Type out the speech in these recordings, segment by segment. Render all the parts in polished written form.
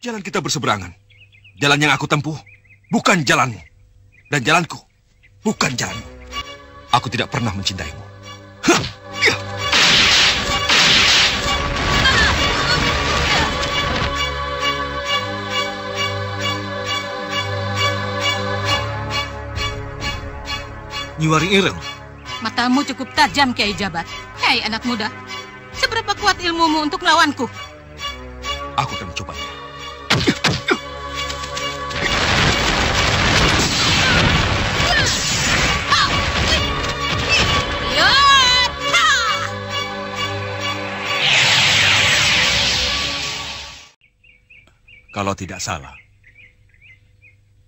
Jalan kita berseberangan. Jalan yang aku tempuh bukan jalanmu. Dan jalanku bukan jalanmu. Aku tidak pernah mencintaimu. Nyi Waring Ireng. Matamu cukup tajam, Kiai Jabat. Hei anak muda, seberapa kuat ilmumu untuk melawanku? Aku akan mencobanya. Kalau tidak salah,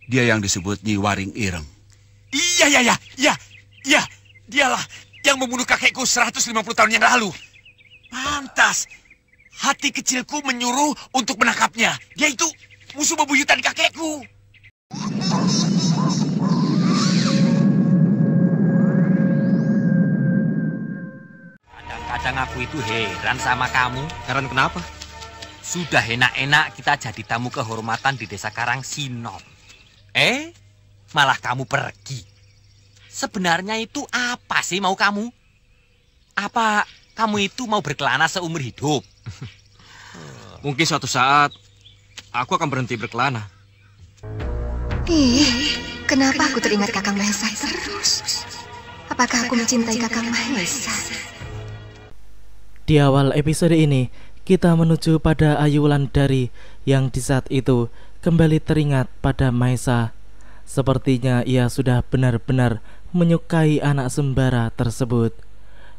dia yang disebut Nyi Waring Ireng. Iya, dialah yang membunuh kakekku 150 tahun yang lalu. Pantas, hati kecilku menyuruh untuk menangkapnya. Dia itu musuh bebuyutan kakekku. Kadang-kadang aku itu heran sama kamu. Heran kenapa? Sudah enak-enak kita jadi tamu kehormatan di desa Karangsinong. Malah kamu pergi. Sebenarnya itu apa sih mau kamu? Apa kamu itu mau berkelana seumur hidup? Mungkin suatu saat aku akan berhenti berkelana. Kenapa aku teringat Kakang Mahesa terus? Apakah aku mencintai Kakang Mahesa? Di awal episode ini, kita menuju pada Ayu Wulandari yang di saat itu kembali teringat pada Mahesa. Sepertinya ia sudah benar-benar menyukai anak sembara tersebut.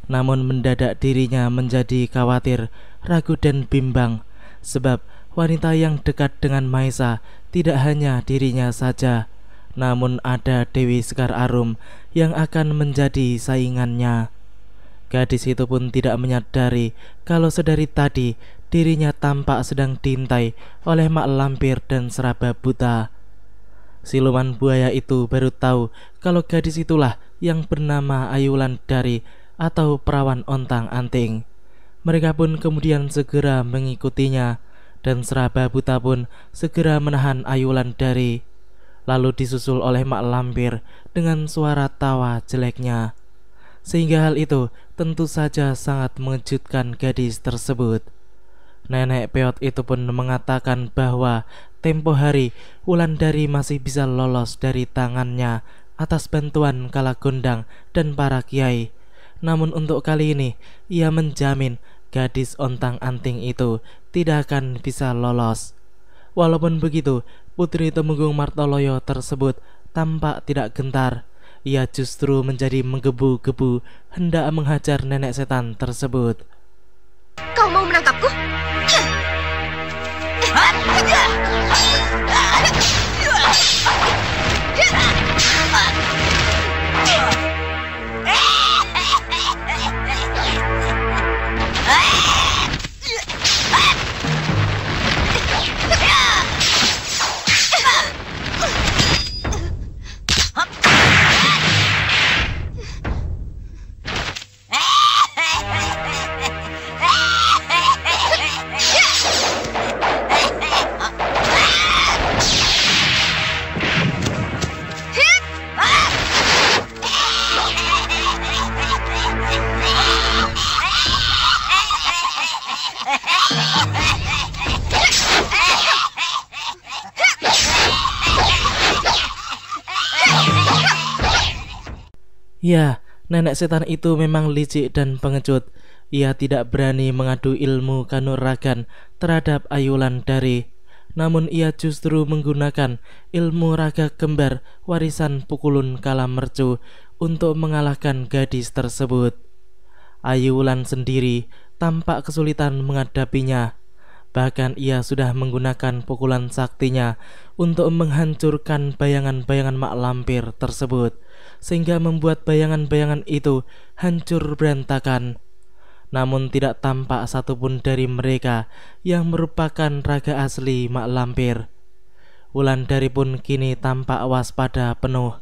Namun mendadak dirinya menjadi khawatir, ragu dan bimbang. Sebab wanita yang dekat dengan Mahesa tidak hanya dirinya saja, namun ada Dewi Sekar Arum yang akan menjadi saingannya. Gadis itu pun tidak menyadari kalau sedari tadi dirinya tampak sedang diintai oleh mak lampir dan seraba buta. Siluman buaya itu baru tahu kalau gadis itulah yang bernama Ayu Wulandari atau perawan ontang-anting. Mereka pun kemudian segera mengikutinya, dan seraba buta pun segera menahan Ayu Wulandari. Lalu disusul oleh mak lampir dengan suara tawa jeleknya. Sehingga hal itu tentu saja sangat mengejutkan gadis tersebut. Nenek peot itu pun mengatakan bahwa tempo hari Wulandari masih bisa lolos dari tangannya atas bantuan Kalagondang dan para kiai. Namun untuk kali ini ia menjamin gadis ontang-anting itu tidak akan bisa lolos. Walaupun begitu, Putri Temenggung Martoloyo tersebut tampak tidak gentar. Ia justru menjadi menggebu-gebu hendak menghajar nenek setan tersebut. Kau mau menangkapku? Ya, nenek setan itu memang licik dan pengecut. Ia tidak berani mengadu ilmu kanuragan terhadap Ayu Wulandari. Namun ia justru menggunakan ilmu raga kembar warisan Pukulun Kalamercu untuk mengalahkan gadis tersebut. Ayu Wulan sendiri tampak kesulitan menghadapinya. Bahkan ia sudah menggunakan pukulan saktinya untuk menghancurkan bayangan-bayangan mak lampir tersebut, sehingga membuat bayangan-bayangan itu hancur berantakan. Namun tidak tampak satupun dari mereka yang merupakan raga asli mak lampir. Wulandari pun kini tampak waspada penuh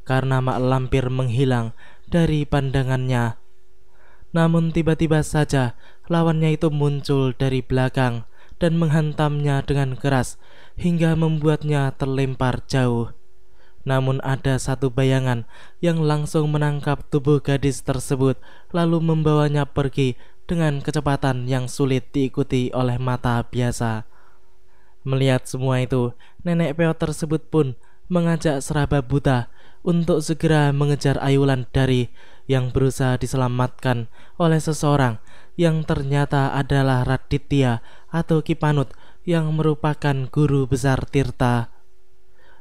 karena mak lampir menghilang dari pandangannya. Namun tiba-tiba saja lawannya itu muncul dari belakang dan menghantamnya dengan keras hingga membuatnya terlempar jauh. Namun ada satu bayangan yang langsung menangkap tubuh gadis tersebut lalu membawanya pergi dengan kecepatan yang sulit diikuti oleh mata biasa. Melihat semua itu, nenek peot tersebut pun mengajak Seraba Buta untuk segera mengejar Ayu Wulandari yang berusaha diselamatkan oleh seseorang yang ternyata adalah Raditya atau Ki Panut yang merupakan guru besar Tirta.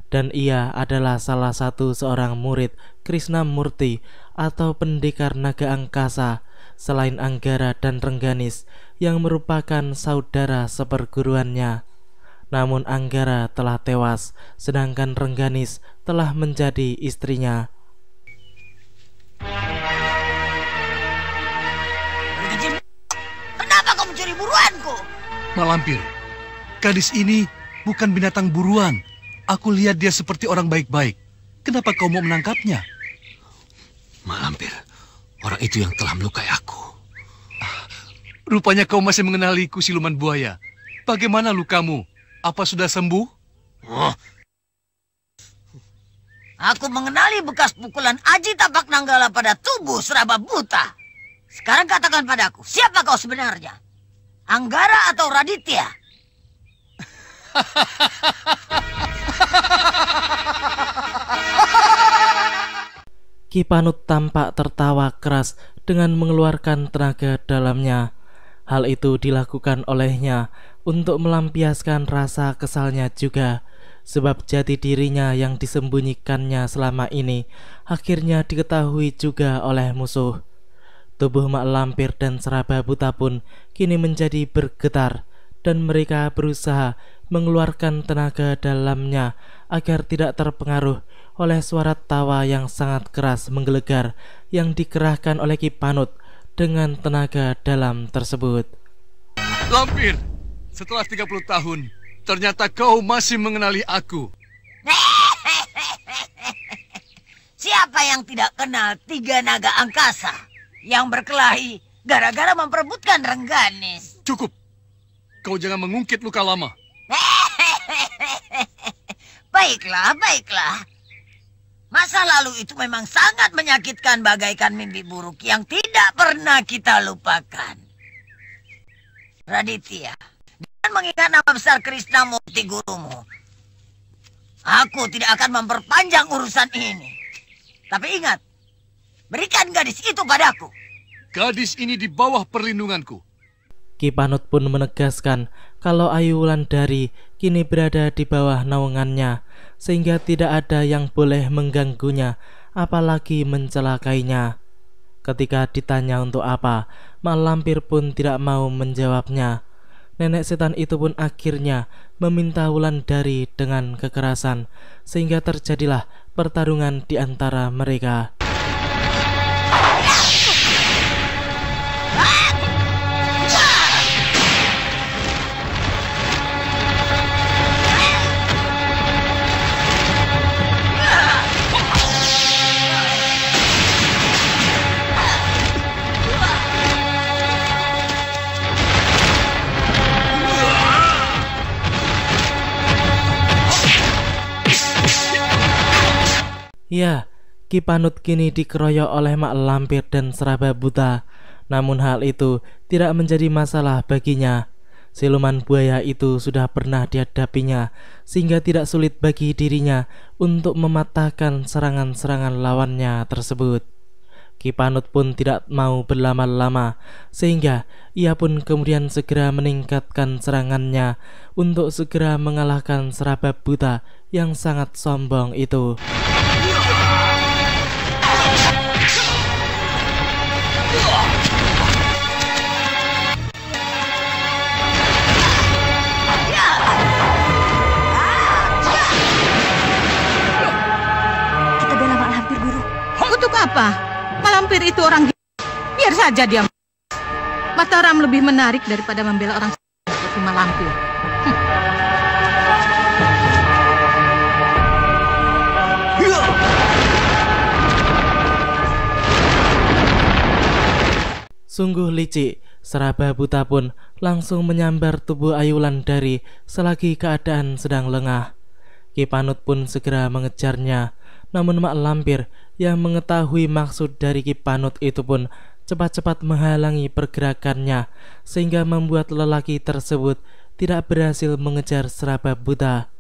Dan ia adalah salah satu seorang murid Krishnamurti atau pendekar naga angkasa selain Anggara dan Rengganis yang merupakan saudara seperguruannya. Namun Anggara telah tewas, sedangkan Rengganis telah menjadi istrinya. Kenapa kau mencuri buruanku? Mak Lampir, gadis ini bukan binatang buruan. Aku lihat dia seperti orang baik-baik. Kenapa kau mau menangkapnya? Mak Lampir, orang itu yang telah melukai aku. Rupanya kau masih mengenaliku, siluman buaya. Bagaimana lukamu? Apa sudah sembuh? Oh. Aku mengenali bekas pukulan Aji Tapak Nanggala pada tubuh Seraba Buta. Sekarang katakan padaku, siapa kau sebenarnya? Anggara atau Raditya? Ki Panut tampak tertawa keras dengan mengeluarkan tenaga dalamnya. Hal itu dilakukan olehnya untuk melampiaskan rasa kesalnya juga, sebab jati dirinya yang disembunyikannya selama ini akhirnya diketahui juga oleh musuh. Tubuh Mak Lampir dan Seraba Buta pun kini menjadi bergetar, dan mereka berusaha mengeluarkan tenaga dalamnya agar tidak terpengaruh oleh suara tawa yang sangat keras menggelegar yang dikerahkan oleh Ki Panut dengan tenaga dalam tersebut. Lampir, setelah 30 tahun, ternyata kau masih mengenali aku. Siapa yang tidak kenal 3 naga angkasa yang berkelahi gara-gara memperebutkan Rengganis? Cukup, kau jangan mengungkit luka lama. Baiklah. Masa lalu itu memang sangat menyakitkan bagaikan mimpi buruk yang tidak pernah kita lupakan. Raditya, dengan mengingat nama besar Krishnamurti gurumu, aku tidak akan memperpanjang urusan ini. Tapi ingat, berikan gadis itu padaku. Gadis ini di bawah perlindunganku. Ki Panut pun menegaskan kalau Ayu Wulandari kini berada di bawah naungannya, sehingga tidak ada yang boleh mengganggunya, apalagi mencelakainya. Ketika ditanya untuk apa, Mak Lampir pun tidak mau menjawabnya. Nenek setan itu pun akhirnya meminta Wulandari dengan kekerasan, sehingga terjadilah pertarungan di antara mereka. Ya, Ki Panut kini dikeroyok oleh Mak Lampir dan Seraba Buta. Namun hal itu tidak menjadi masalah baginya. Siluman buaya itu sudah pernah dihadapinya, sehingga tidak sulit bagi dirinya untuk mematahkan serangan-serangan lawannya tersebut. Ki Panut pun tidak mau berlama-lama, sehingga ia pun kemudian segera meningkatkan serangannya untuk segera mengalahkan Seraba Buta yang sangat sombong itu. Kita bela Mak Lampir, Guru. Untuk apa? Mak Lampir itu orang biar saja dia. Mataram lebih menarik daripada membela orang seperti Mak Lampir. Sungguh licik Seraba buta pun langsung menyambar tubuh Ayu Wulandari selagi keadaan sedang lengah. Ki Panut pun segera mengejarnya, namun mak lampir yang mengetahui maksud dari Ki Panut itu pun cepat-cepat menghalangi pergerakannya, sehingga membuat lelaki tersebut tidak berhasil mengejar seraba buta.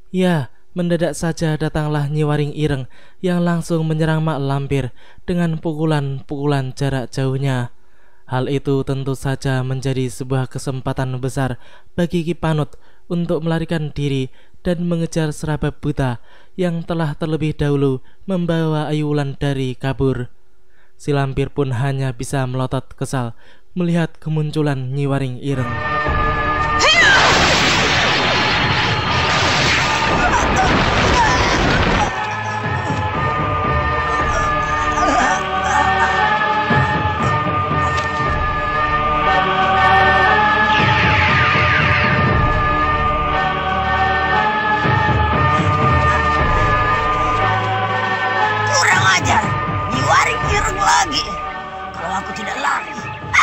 Ya, mendadak saja datanglah Nyi Waring Ireng yang langsung menyerang mak lampir dengan pukulan-pukulan jarak jauhnya. Hal itu tentu saja menjadi sebuah kesempatan besar bagi Ki Panut untuk melarikan diri dan mengejar seraba buta yang telah terlebih dahulu membawa Ayu Wulandari kabur. Si lampir pun hanya bisa melotot kesal melihat kemunculan Nyi Waring Ireng.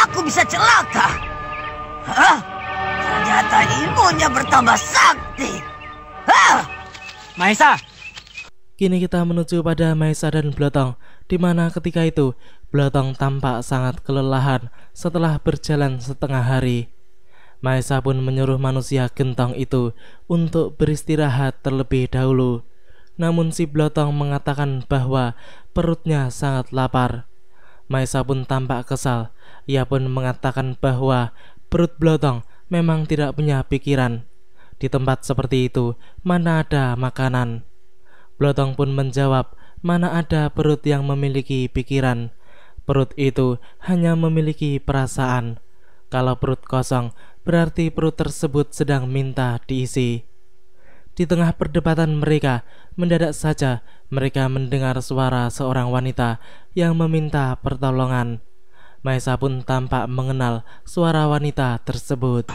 Aku bisa celaka. Hah? Ternyata ilmunya bertambah sakti. Hah? Maesa. Kini kita menuju pada Maesa dan Blotong, di mana ketika itu Blotong tampak sangat kelelahan setelah berjalan setengah hari. Maesa pun menyuruh manusia gentong itu untuk beristirahat terlebih dahulu. Namun si Blotong mengatakan bahwa perutnya sangat lapar. Maesa pun tampak kesal. Ia pun mengatakan bahwa perut Blotong memang tidak punya pikiran. Di tempat seperti itu, mana ada makanan? Blotong pun menjawab, mana ada perut yang memiliki pikiran. Perut itu hanya memiliki perasaan. Kalau perut kosong, berarti perut tersebut sedang minta diisi. Di tengah perdebatan mereka, mendadak saja mereka mendengar suara seorang wanita yang meminta pertolongan. Maesa pun tampak mengenal suara wanita tersebut.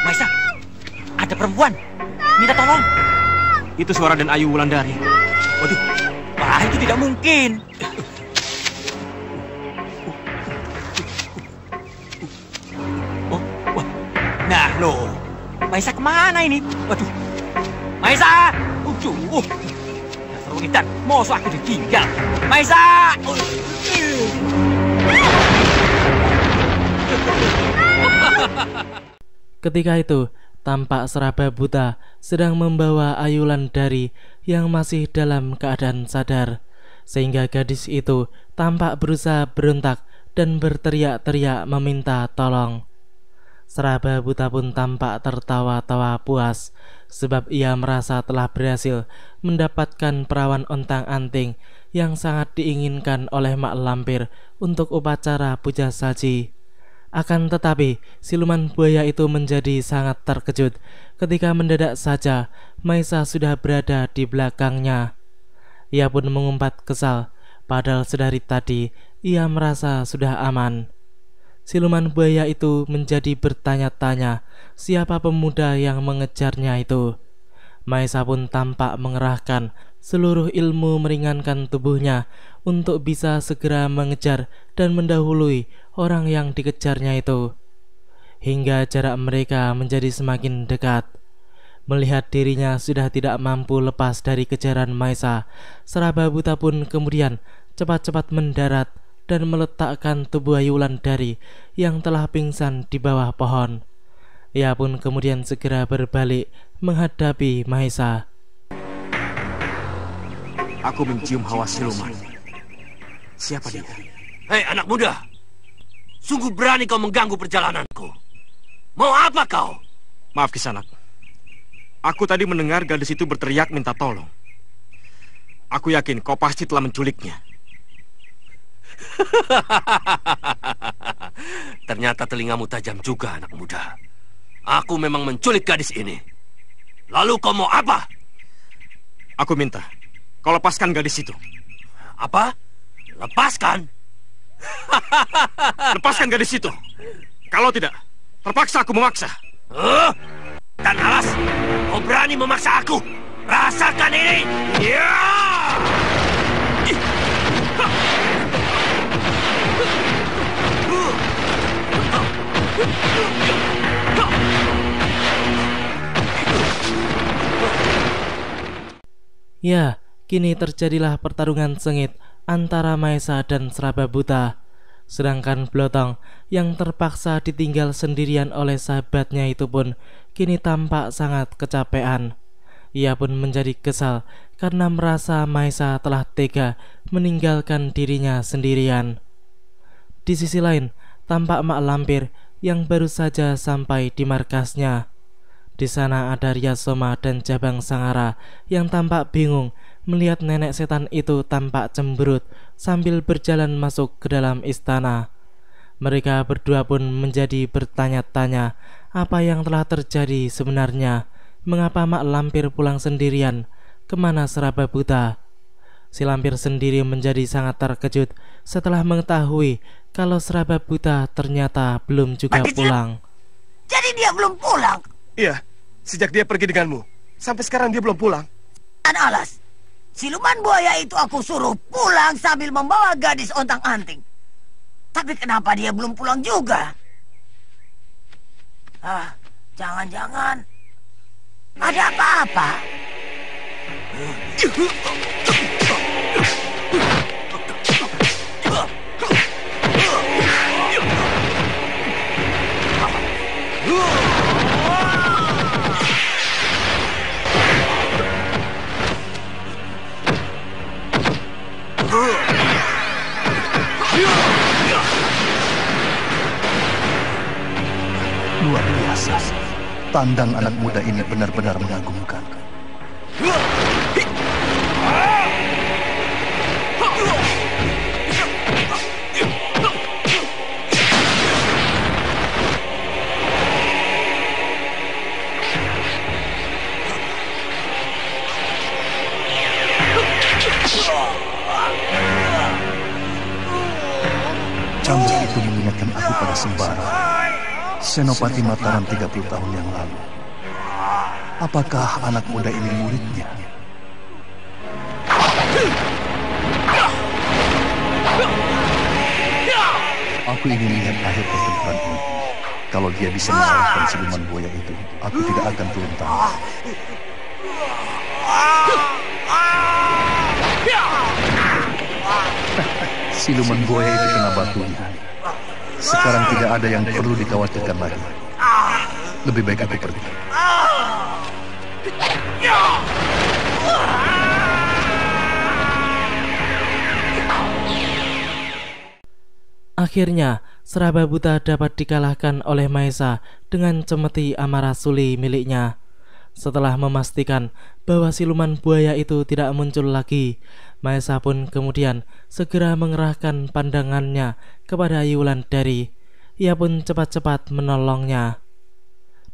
Maesa, ada perempuan minta tolong. Itu suara dan Ayu Wulandari. Waduh, wah itu tidak mungkin. Nah loh, Maesa kemana ini? Waduh, Maesa! Wanita, mosok aku ditinggal. Maesa! Ketika itu, tampak seraba buta sedang membawa Ayu Wulandari yang masih dalam keadaan sadar, sehingga gadis itu tampak berusaha berontak dan berteriak-teriak meminta tolong. Seraba buta pun tampak tertawa-tawa puas, sebab ia merasa telah berhasil mendapatkan perawan ontang-anting yang sangat diinginkan oleh mak lampir untuk upacara puja saji. Akan tetapi, siluman buaya itu menjadi sangat terkejut ketika mendadak saja Maesa sudah berada di belakangnya. Ia pun mengumpat kesal, padahal sedari tadi ia merasa sudah aman. Siluman buaya itu menjadi bertanya-tanya siapa pemuda yang mengejarnya itu. Maesa pun tampak mengerahkan seluruh ilmu meringankan tubuhnya untuk bisa segera mengejar dan mendahului orang yang dikejarnya itu. Hingga jarak mereka menjadi semakin dekat. Melihat dirinya sudah tidak mampu lepas dari kejaran Maesa, seraba buta pun kemudian cepat-cepat mendarat dan meletakkan tubuh Ayu Wulandari yang telah pingsan di bawah pohon. Ia pun kemudian segera berbalik menghadapi Maesa. Aku mencium hawa siluman. Siapa dia? Hei anak muda, sungguh berani kau mengganggu perjalananku. Mau apa kau? Maaf Kisanak. Aku tadi mendengar gadis itu berteriak minta tolong. Aku yakin kau pasti telah menculiknya. Ternyata telingamu tajam juga, anak muda. Aku memang menculik gadis ini. Lalu kau mau apa? Aku minta kau lepaskan gadis itu. Apa? Lepaskan? Lepaskan gadis itu. Kalau tidak, terpaksa aku memaksa. Dan alas, kau berani memaksa aku. Rasakan ini. Ya! Ya, kini terjadilah pertarungan sengit antara Maesa dan Seraba Buta. Sedangkan Blotong yang terpaksa ditinggal sendirian oleh sahabatnya itu pun kini tampak sangat kecapean. Ia pun menjadi kesal karena merasa Maesa telah tega meninggalkan dirinya sendirian. Di sisi lain, tampak Mak Lampir yang baru saja sampai di markasnya. Di sana ada Ryasoma dan Jabang Sangara yang tampak bingung melihat nenek setan itu tampak cemberut sambil berjalan masuk ke dalam istana. Mereka berdua pun menjadi bertanya-tanya apa yang telah terjadi sebenarnya. Mengapa Mak Lampir pulang sendirian? Kemana Seraba Buta? Si Lampir sendiri menjadi sangat terkejut setelah mengetahui kalau Seraba Buta ternyata belum juga pulang. Jadi dia belum pulang? Iya, sejak dia pergi denganmu, sampai sekarang dia belum pulang. Dan alas, siluman buaya itu aku suruh pulang sambil membawa gadis ontang-anting. Tapi kenapa dia belum pulang juga? Jangan-jangan ada apa-apa? Luar biasa. Tandang anak muda ini benar-benar mengagumkan. Cambuk itu mengingatkan aku pada Sembara, Senopati Mataram 30 tahun yang lalu. Apakah anak muda ini muridnya? Aku ingin lihat akhir pertempuran ini. Kalau dia bisa mengalahkan siluman buaya itu, aku tidak akan turun tangan. Siluman buaya itu kena batunya. Sekarang tidak ada yang perlu dikhawatirkan lagi. Lebih baik aku pergi. Akhirnya, Seraba Buta dapat dikalahkan oleh Maesa dengan cemeti Amarasuli miliknya. Setelah memastikan bahwa siluman buaya itu tidak muncul lagi, Maesa pun kemudian segera mengerahkan pandangannya kepada Ayu Wulandari. Ia pun cepat-cepat menolongnya.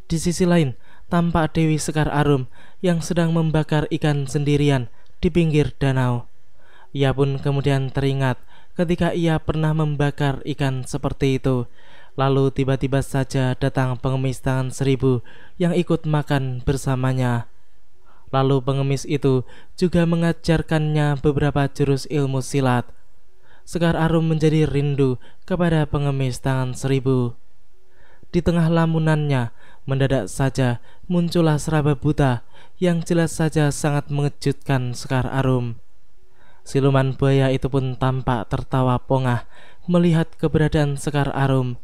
Di sisi lain, tampak Dewi Sekar Arum yang sedang membakar ikan sendirian di pinggir danau. Ia pun kemudian teringat ketika ia pernah membakar ikan seperti itu. Lalu tiba-tiba saja datang pengemis tangan 1000 yang ikut makan bersamanya. Lalu pengemis itu juga mengajarkannya beberapa jurus ilmu silat. Sekar Arum menjadi rindu kepada pengemis tangan 1000. Di tengah lamunannya, mendadak saja muncullah Seraba Buta yang jelas saja sangat mengejutkan Sekar Arum. Siluman buaya itu pun tampak tertawa pongah melihat keberadaan Sekar Arum.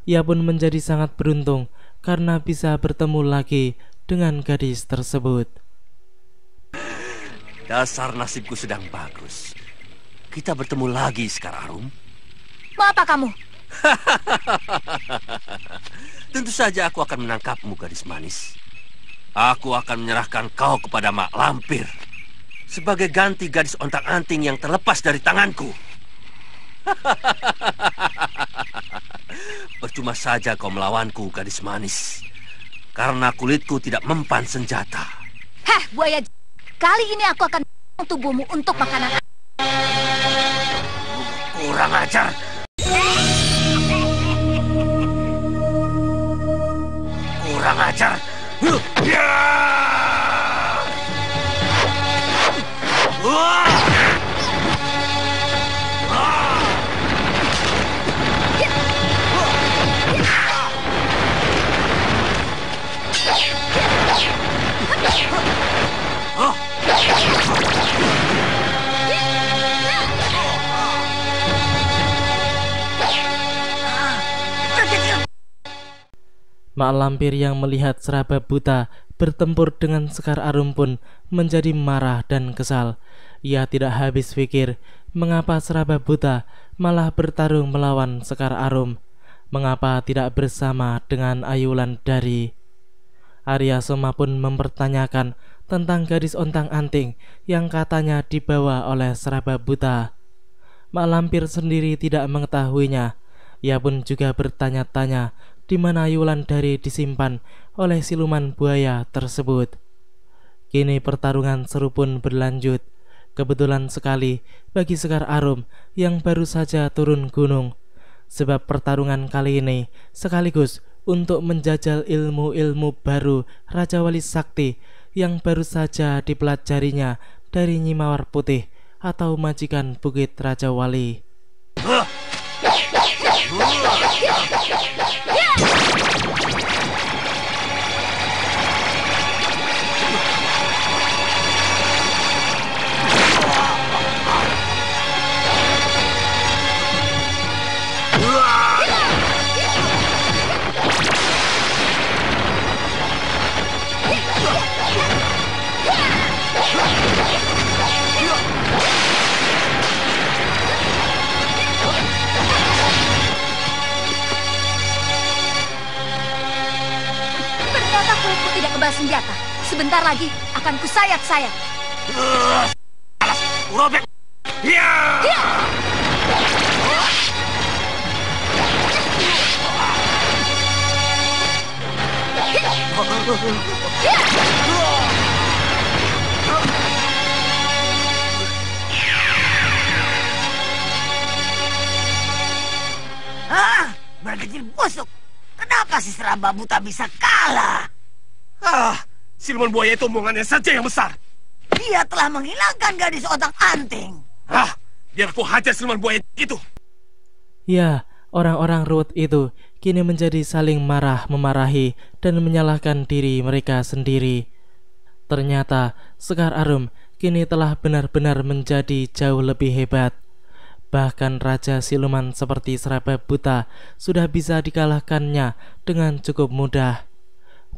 Ia pun menjadi sangat beruntung karena bisa bertemu lagi dengan gadis tersebut. Dasar nasibku sedang bagus. Kita bertemu lagi, Sekar Arum. Mau apa kamu? Tentu saja aku akan menangkapmu, gadis manis. Aku akan menyerahkan kau kepada Mak Lampir sebagai ganti gadis ontang-anting yang terlepas dari tanganku. Percuma saja kau melawanku, gadis manis. Karena kulitku tidak mempan senjata. Heh, buaya. Kali ini aku akan tubuhmu untuk makanan. Kurang ajar. Kurang ajar. Mak Lampir yang melihat seraba buta bertempur dengan Sekar Arum pun menjadi marah dan kesal. Ia tidak habis pikir mengapa seraba buta malah bertarung melawan Sekar Arum. Mengapa tidak bersama dengan Ayu Wulan Dari? Arya Soma pun mempertanyakan tentang gadis ontang-anting yang katanya dibawa oleh seraba buta. Mak Lampir sendiri tidak mengetahuinya. Ia pun juga bertanya-tanya di mana Ayu Wulan Dari disimpan oleh siluman buaya tersebut. Kini pertarungan seru pun berlanjut. Kebetulan sekali bagi Sekar Arum yang baru saja turun gunung, sebab pertarungan kali ini sekaligus untuk menjajal ilmu-ilmu baru Raja Wali Sakti yang baru saja dipelajarinya dari Nyi Mawar Putih atau majikan Bukit Raja Wali. Ternyata kulitku tidak kebal senjata. Sebentar lagi akan kusayat-sayat. Robek. Hah? Berkecil busuk. Kenapa si seraba buta bisa kalah? Siluman buaya itu omongannya saja yang besar. Dia telah menghilangkan gadis otak-anting. Biar aku hajar siluman buaya itu. Ya, orang-orang Ruut itu kini menjadi saling memarahi dan menyalahkan diri mereka sendiri. Ternyata Sekar Arum kini telah benar-benar menjadi jauh lebih hebat. Bahkan Raja Siluman seperti seraba buta sudah bisa dikalahkannya dengan cukup mudah.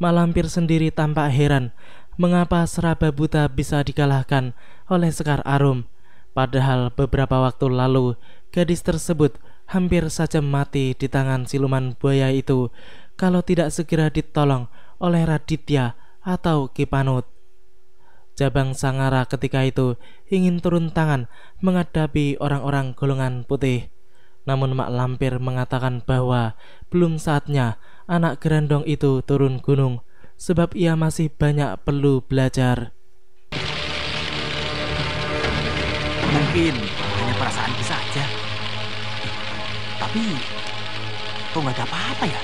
Mak Lampir sendiri tampak heran mengapa seraba buta bisa dikalahkan oleh Sekar Arum. Padahal beberapa waktu lalu gadis tersebut hampir saja mati di tangan siluman buaya itu kalau tidak segera ditolong oleh Raditya atau Ki Panut. Jabang Sangara ketika itu ingin turun tangan menghadapi orang-orang golongan putih. Namun Mak Lampir mengatakan bahwa belum saatnya anak gerandong itu turun gunung, sebab ia masih banyak perlu belajar. Mungkin hanya perasaanku saja. Tapi kok nggak ada apa-apa ya?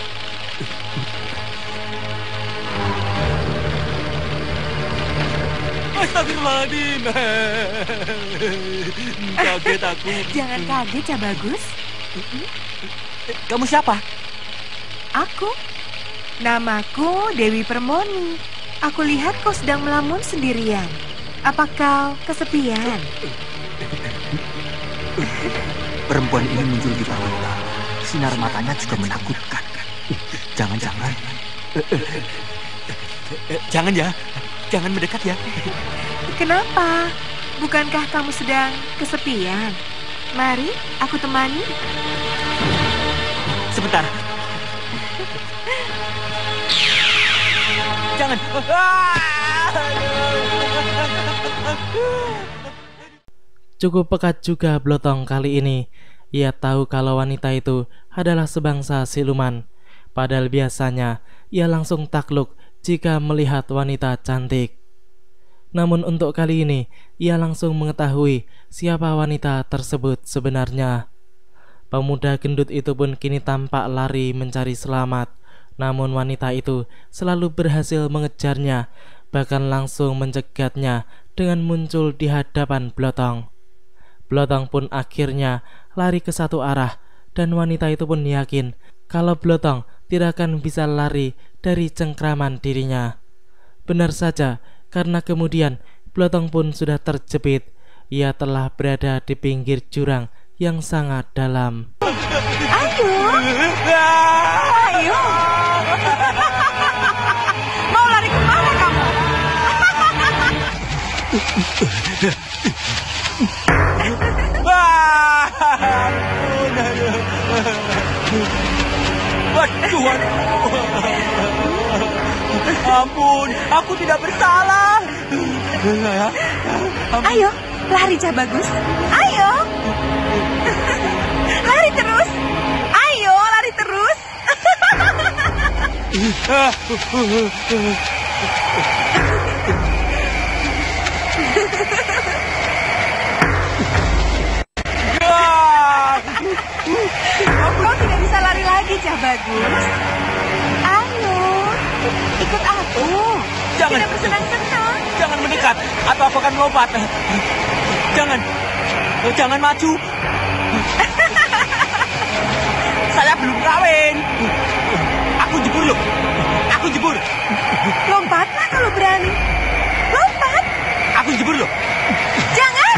Astagfirullahaladzim. Kaget aku. Jangan kaget ya Bagus. Kamu siapa? Aku. Namaku Dewi Permoni. Aku lihat kau sedang melamun sendirian. Apa kau kesepian? Perempuan ini muncul di bawah utara. Sinar matanya juga menakutkan. Jangan-jangan. Jangan ya. Jangan mendekat ya. Kenapa? Bukankah kamu sedang kesepian? Mari, aku temani. Sebentar. Jangan. Cukup pekat juga Blotong kali ini. Ia tahu kalau wanita itu adalah sebangsa siluman. Padahal biasanya ia langsung takluk jika melihat wanita cantik. Namun untuk kali ini ia langsung mengetahui siapa wanita tersebut sebenarnya. Pemuda gendut itu pun kini tampak lari mencari selamat. Namun wanita itu selalu berhasil mengejarnya, bahkan langsung mencegatnya dengan muncul di hadapan Blotong. Blotong pun akhirnya lari ke satu arah, dan wanita itu pun yakin kalau Blotong tidak akan bisa lari dari cengkraman dirinya. Benar saja, karena kemudian Blotong pun sudah terjepit. Ia telah berada di pinggir jurang yang sangat dalam. Ayo, ayo. Mau lari kemana kamu? Tuhan, ampun, aku tidak bersalah. Ayo, lari Cah Bagus. Ayo. Lari terus. Ayo, lari terus. Kau tidak bisa lari lagi, Cah Bagus. Ayo, ikut aku. Jangan. Tidak bersenang-senang. Jangan mendekat, atau aku akan melompat. Jangan maju. Saya belum kawin. Aku jebur loh. Aku jebur. Lompatlah kalau berani. Lompat. Aku jebur loh. Jangan.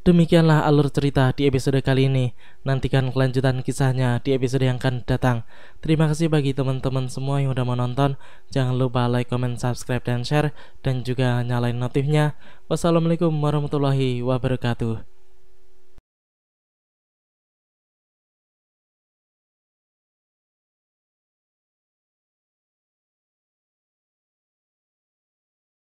Demikianlah alur cerita di episode kali ini. Nantikan kelanjutan kisahnya di episode yang akan datang. Terima kasih bagi teman-teman semua yang udah menonton. Jangan lupa like, comment, subscribe, dan share. Dan juga nyalain notifnya. Wassalamualaikum warahmatullahi wabarakatuh.